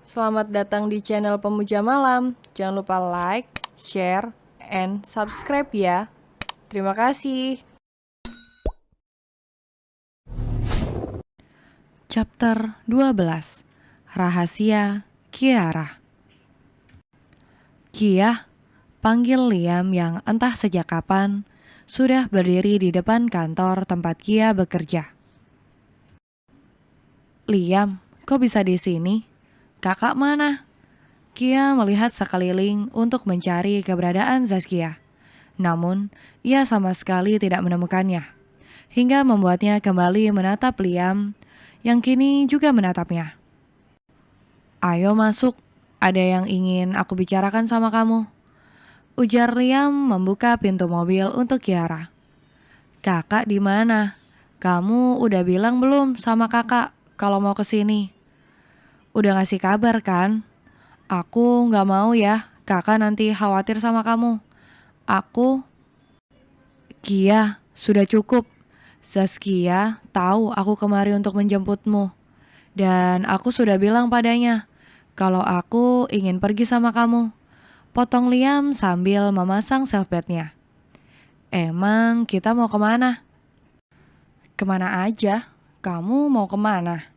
Selamat datang di channel Pemuja Malam. Jangan lupa like, share, and subscribe ya. Terima kasih. Chapter 12. Rahasia Kiara. Kia, panggil Liam yang entah sejak kapan sudah berdiri di depan kantor tempat Kia bekerja. Liam, kok bisa di sini? Kakak mana? Kia melihat sekeliling untuk mencari keberadaan Zaskia. Namun, ia sama sekali tidak menemukannya, hingga membuatnya kembali menatap Liam yang kini juga menatapnya. Ayo masuk, ada yang ingin aku bicarakan sama kamu. Ujar Liam membuka pintu mobil untuk Kiara. Kakak di mana? Kamu udah bilang belum sama kakak kalau mau kesini? Udah ngasih kabar kan? Aku gak mau ya, kakak nanti khawatir sama kamu. Kia, sudah cukup. Zaskia tahu aku kemari untuk menjemputmu. Dan aku sudah bilang padanya, kalau aku ingin pergi sama kamu. Potong Liam sambil memasang selfbednya. Emang kita mau kemana? Kemana aja? Kamu mau kemana?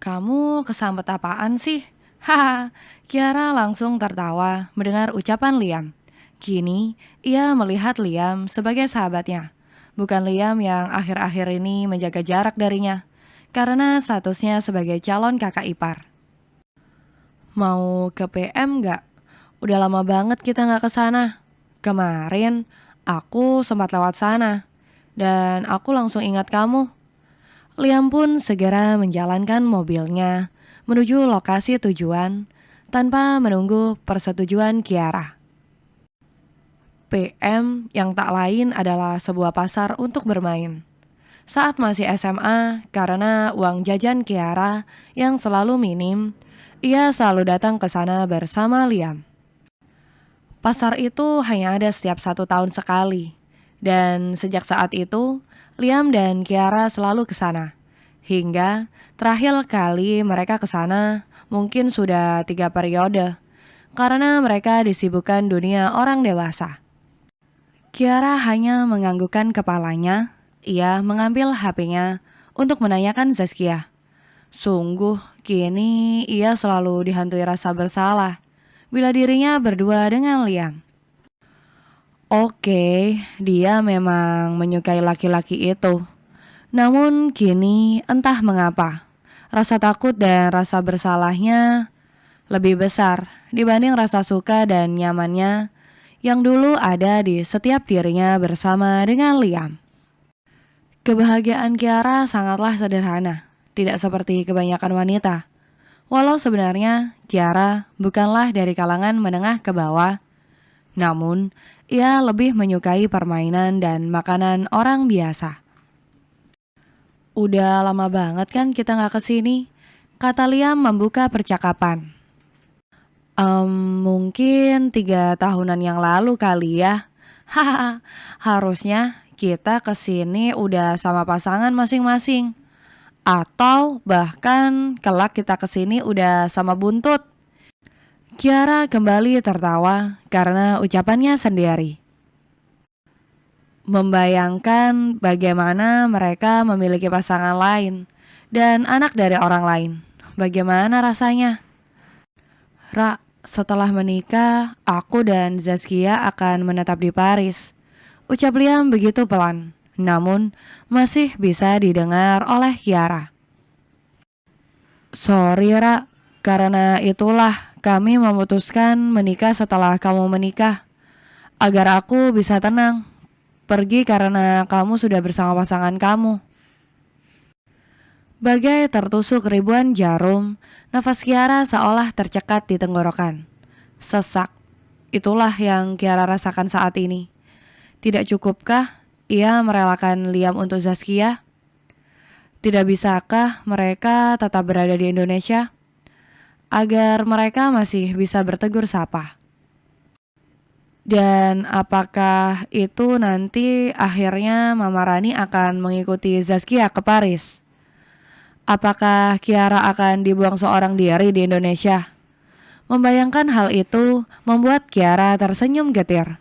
Kamu kesambet apaan sih? Haha, Kiara langsung tertawa mendengar ucapan Liam. Kini, ia melihat Liam sebagai sahabatnya. Bukan Liam yang akhir-akhir ini menjaga jarak darinya. Karena statusnya sebagai calon kakak ipar. Mau ke PM gak? Udah lama banget kita gak kesana. Kemarin, aku sempat lewat sana. Dan aku langsung ingat kamu. Liam pun segera menjalankan mobilnya menuju lokasi tujuan tanpa menunggu persetujuan Kiara. PM yang tak lain adalah sebuah pasar untuk bermain. Saat masih SMA, karena uang jajan Kiara yang selalu minim, ia selalu datang ke sana bersama Liam. Pasar itu hanya ada setiap 1 tahun sekali, dan sejak saat itu, Liam dan Kiara selalu ke sana. Hingga terakhir kali mereka ke sana mungkin sudah 3 periode, karena mereka disibukkan dunia orang dewasa. Kiara hanya menganggukkan kepalanya. Ia mengambil HP-nya untuk menanyakan Zaskia. Sungguh, kini ia selalu dihantui rasa bersalah bila dirinya berdua dengan Liam. Oke, dia memang menyukai laki-laki itu. Namun kini entah mengapa, rasa takut dan rasa bersalahnya lebih besar dibanding rasa suka dan nyamannya yang dulu ada di setiap dirinya bersama dengan Liam. Kebahagiaan Kiara sangatlah sederhana, tidak seperti kebanyakan wanita. Walau sebenarnya Kiara bukanlah dari kalangan menengah ke bawah, namun ia lebih menyukai permainan dan makanan orang biasa. Udah lama banget kan kita gak kesini, kata Liam membuka percakapan. Mungkin 3 tahunan yang lalu kali ya. Hahaha, harusnya kita kesini udah sama pasangan masing-masing. Atau bahkan kelak kita kesini udah sama buntut. Kiara kembali tertawa karena ucapannya sendiri. Membayangkan bagaimana mereka memiliki pasangan lain dan anak dari orang lain. Bagaimana rasanya? Setelah menikah, aku dan Zaskia akan menetap di Paris. Ucap Liam begitu pelan, namun masih bisa didengar oleh Kiara. Sorry karena itulah kami memutuskan menikah setelah kamu menikah. Agar aku bisa tenang, pergi karena kamu sudah bersama pasangan kamu. Bagai tertusuk ribuan jarum, nafas Kiara seolah tercekat di tenggorokan. Sesak, itulah yang Kiara rasakan saat ini. Tidak cukupkah ia merelakan Liam untuk Zaskia? Tidak bisakah mereka tetap berada di Indonesia? Agar mereka masih bisa bertegur sapa. Dan apakah itu nanti akhirnya Mama Rani akan mengikuti Zaskia ke Paris? Apakah Kiara akan dibuang seorang diri di Indonesia? Membayangkan hal itu membuat Kiara tersenyum getir.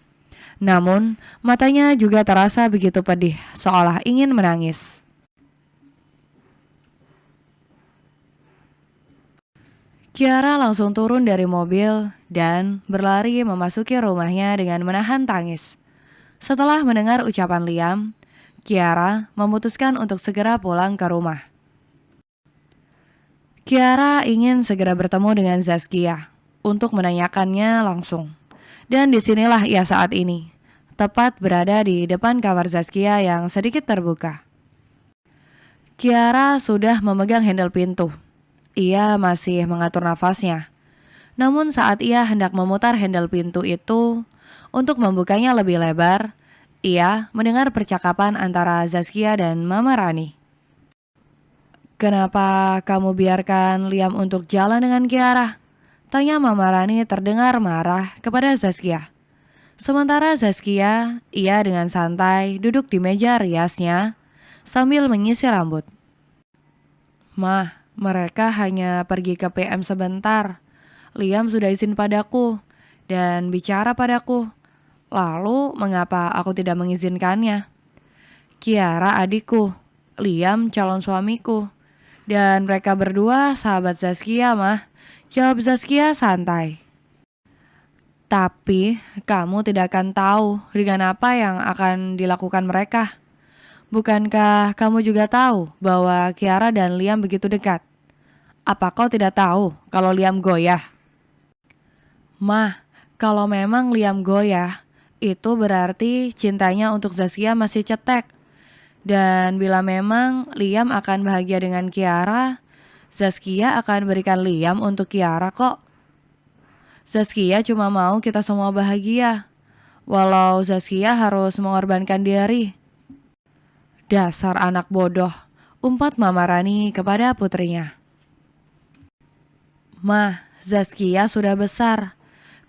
Namun, matanya juga terasa begitu pedih, seolah ingin menangis. Kiara langsung turun dari mobil dan berlari memasuki rumahnya dengan menahan tangis. Setelah mendengar ucapan Liam, Kiara memutuskan untuk segera pulang ke rumah. Kiara ingin segera bertemu dengan Zaskia untuk menanyakannya langsung. Dan disinilah ia saat ini, tepat berada di depan kamar Zaskia yang sedikit terbuka. Kiara sudah memegang handle pintu. Ia masih mengatur nafasnya. Namun saat ia hendak memutar handle pintu itu untuk membukanya lebih lebar, ia mendengar percakapan antara Zaskia dan Mama Rani. "Kenapa kamu biarkan Liam untuk jalan dengan Kiara?" tanya Mama Rani terdengar marah kepada Zaskia. Sementara Zaskia, ia dengan santai duduk di meja riasnya sambil menyisir rambut. "Mah, mereka hanya pergi ke PM sebentar. Liam sudah izin padaku dan bicara padaku. Lalu mengapa aku tidak mengizinkannya? Kiara adikku, Liam calon suamiku. Dan mereka berdua sahabat Zaskia, Mah," jawab Zaskia santai. "Tapi kamu tidak akan tahu dengan apa yang akan dilakukan mereka. Bukankah kamu juga tahu bahwa Kiara dan Liam begitu dekat? Apa kau tidak tahu kalau Liam goyah?" "Mah, kalau memang Liam goyah, itu berarti cintanya untuk Zaskia masih cetek. Dan bila memang Liam akan bahagia dengan Kiara, Zaskia akan berikan Liam untuk Kiara kok. Zaskia cuma mau kita semua bahagia, walau Zaskia harus mengorbankan diri." "Dasar anak bodoh," umpat Mama Rani kepada putrinya. "Mah, Zaskia sudah besar.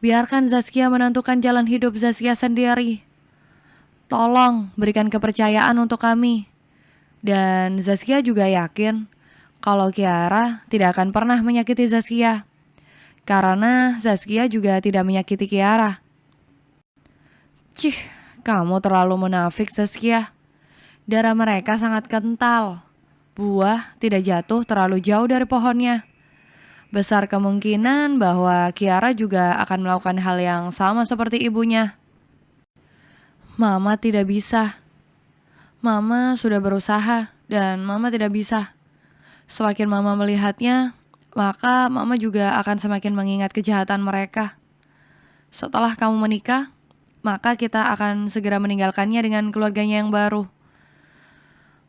Biarkan Zaskia menentukan jalan hidup Zaskia sendiri. Tolong berikan kepercayaan untuk kami." Dan Zaskia juga yakin kalau Kiara tidak akan pernah menyakiti Zaskia, karena Zaskia juga tidak menyakiti Kiara. "Cih, kamu terlalu munafik, Zaskia. Darah mereka sangat kental. Buah tidak jatuh terlalu jauh dari pohonnya. Besar kemungkinan bahwa Kiara juga akan melakukan hal yang sama seperti ibunya." "Mama tidak bisa. Mama sudah berusaha dan Mama tidak bisa. Semakin Mama melihatnya, maka Mama juga akan semakin mengingat kejahatan mereka. Setelah kamu menikah, maka kita akan segera meninggalkannya dengan keluarganya yang baru.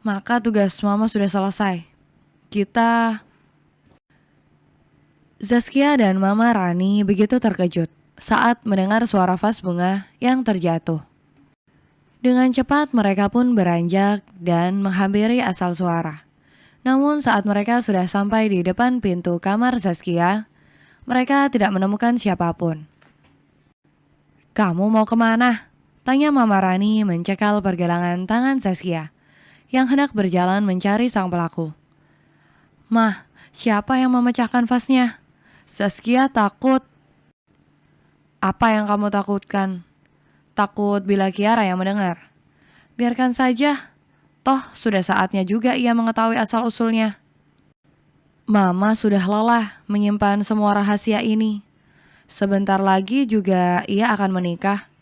Maka tugas Mama sudah selesai. Kita..." Zaskia dan Mama Rani begitu terkejut saat mendengar suara vas bunga yang terjatuh. Dengan cepat mereka pun beranjak dan menghampiri asal suara. Namun saat mereka sudah sampai di depan pintu kamar Zaskia, mereka tidak menemukan siapapun. "Kamu mau kemana?" tanya Mama Rani mencekal pergelangan tangan Zaskia yang hendak berjalan mencari sang pelaku. "Mah, siapa yang memecahkan vasnya?" Zaskia takut. "Apa yang kamu takutkan?" "Takut bila Kiara yang mendengar." "Biarkan saja. Toh sudah saatnya juga ia mengetahui asal-usulnya. Mama sudah lelah menyimpan semua rahasia ini. Sebentar lagi juga ia akan menikah.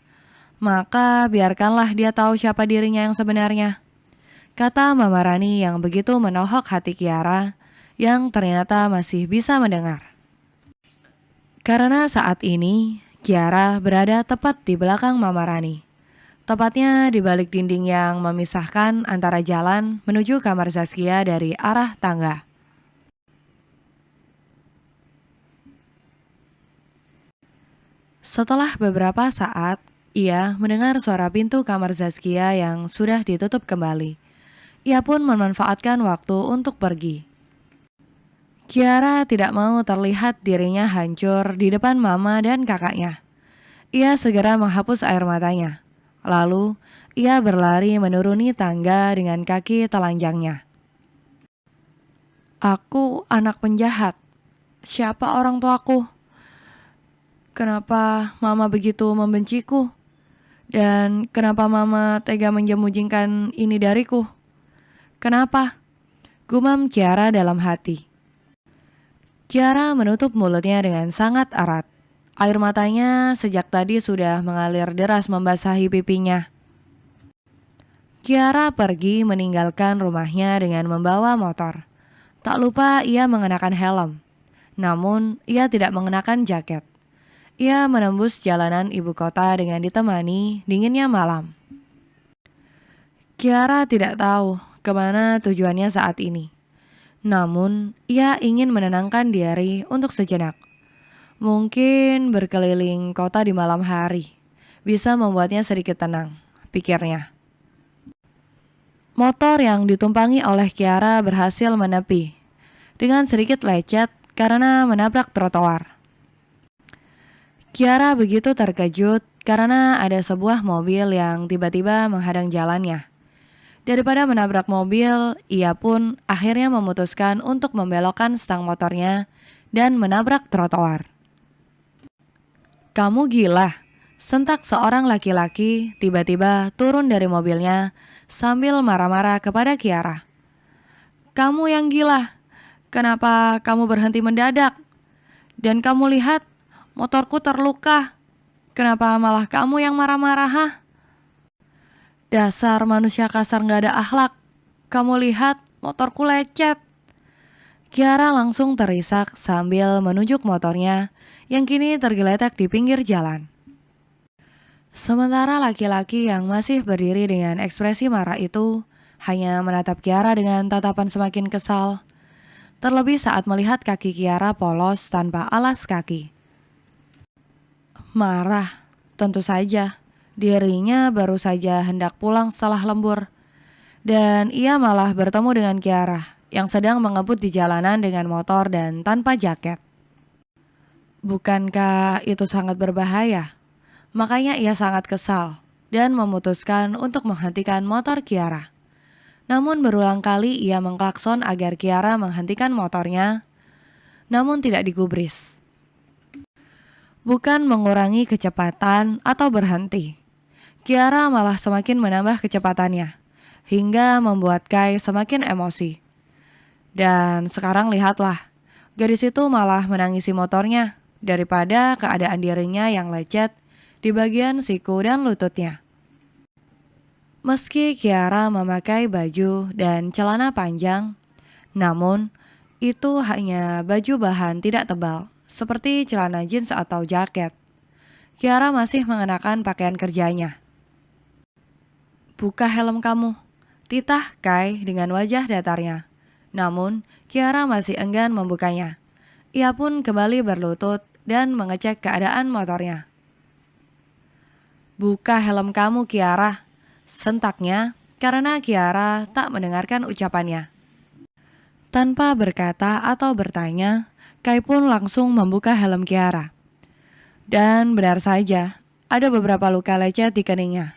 Maka biarkanlah dia tahu siapa dirinya yang sebenarnya," kata Mama Rani yang begitu menohok hati Kiara yang ternyata masih bisa mendengar. Karena saat ini Kiara berada tepat di belakang Mama Rani, tepatnya di balik dinding yang memisahkan antara jalan menuju kamar Zaskia dari arah tangga. Setelah beberapa saat, ia mendengar suara pintu kamar Zaskia yang sudah ditutup kembali. Ia pun memanfaatkan waktu untuk pergi. Kiara tidak mau terlihat dirinya hancur di depan mama dan kakaknya. Ia segera menghapus air matanya. Lalu, ia berlari menuruni tangga dengan kaki telanjangnya. Aku anak penjahat. Siapa orang tuaku? Kenapa mama begitu membenciku? Dan kenapa mama tega menjemujingkan ini dariku? Kenapa? Gumam Kiara dalam hati. Kiara menutup mulutnya dengan sangat erat. Air matanya sejak tadi sudah mengalir deras membasahi pipinya. Kiara pergi meninggalkan rumahnya dengan membawa motor. Tak lupa ia mengenakan helm. Namun ia tidak mengenakan jaket. Ia menembus jalanan ibu kota dengan ditemani dinginnya malam. Kiara tidak tahu kemana tujuannya saat ini. Namun ia ingin menenangkan diri untuk sejenak. Mungkin berkeliling kota di malam hari bisa membuatnya sedikit tenang, pikirnya. Motor yang ditumpangi oleh Kiara berhasil menepi dengan sedikit lecet karena menabrak trotoar. Kiara begitu terkejut karena ada sebuah mobil yang tiba-tiba menghadang jalannya. Daripada menabrak mobil, ia pun akhirnya memutuskan untuk membelokkan stang motornya dan menabrak trotoar. "Kamu gila," sentak seorang laki-laki tiba-tiba turun dari mobilnya sambil marah-marah kepada Kiara. "Kamu yang gila. Kenapa kamu berhenti mendadak? Dan kamu lihat, motorku terluka. Kenapa malah kamu yang marah-marah, hah? Dasar manusia kasar gak ada akhlak. Kamu lihat, motorku lecet." Kiara langsung terisak sambil menunjuk motornya yang kini tergeletak di pinggir jalan. Sementara laki-laki yang masih berdiri dengan ekspresi marah itu hanya menatap Kiara dengan tatapan semakin kesal. Terlebih saat melihat kaki Kiara polos tanpa alas kaki. Marah, tentu saja. Dirinya baru saja hendak pulang setelah lembur. Dan ia malah bertemu dengan Kiara yang sedang mengebut di jalanan dengan motor dan tanpa jaket. Bukankah itu sangat berbahaya? Makanya ia sangat kesal dan memutuskan untuk menghentikan motor Kiara. Namun berulang kali ia mengklakson agar Kiara menghentikan motornya, namun tidak digubris. Bukan mengurangi kecepatan atau berhenti, Kiara malah semakin menambah kecepatannya, hingga membuat Kai semakin emosi. Dan sekarang lihatlah, gadis itu malah menangisi motornya daripada keadaan dirinya yang lecet di bagian siku dan lututnya. Meski Kiara memakai baju dan celana panjang, namun itu hanya baju bahan tidak tebal, seperti celana jeans atau jaket. Kiara masih mengenakan pakaian kerjanya. "Buka helm kamu," titah Kai dengan wajah datarnya. Namun Kiara masih enggan membukanya. Ia pun kembali berlutut dan mengecek keadaan motornya. "Buka helm kamu, Kiara," sentaknya karena Kiara tak mendengarkan ucapannya. Tanpa berkata atau bertanya, Kai pun langsung membuka helm Kiara. Dan benar saja, ada beberapa luka lecet di keningnya.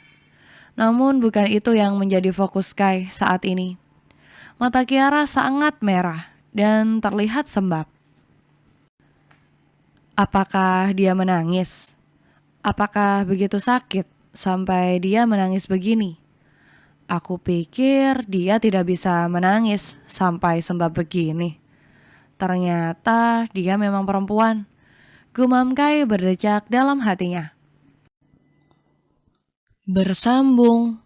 Namun bukan itu yang menjadi fokus Kai saat ini. Mata Kiara sangat merah dan terlihat sembab. Apakah dia menangis? Apakah begitu sakit sampai dia menangis begini? Aku pikir dia tidak bisa menangis sampai sembab begini. Ternyata dia memang perempuan. Gumam Kai berdecak dalam hatinya. Bersambung.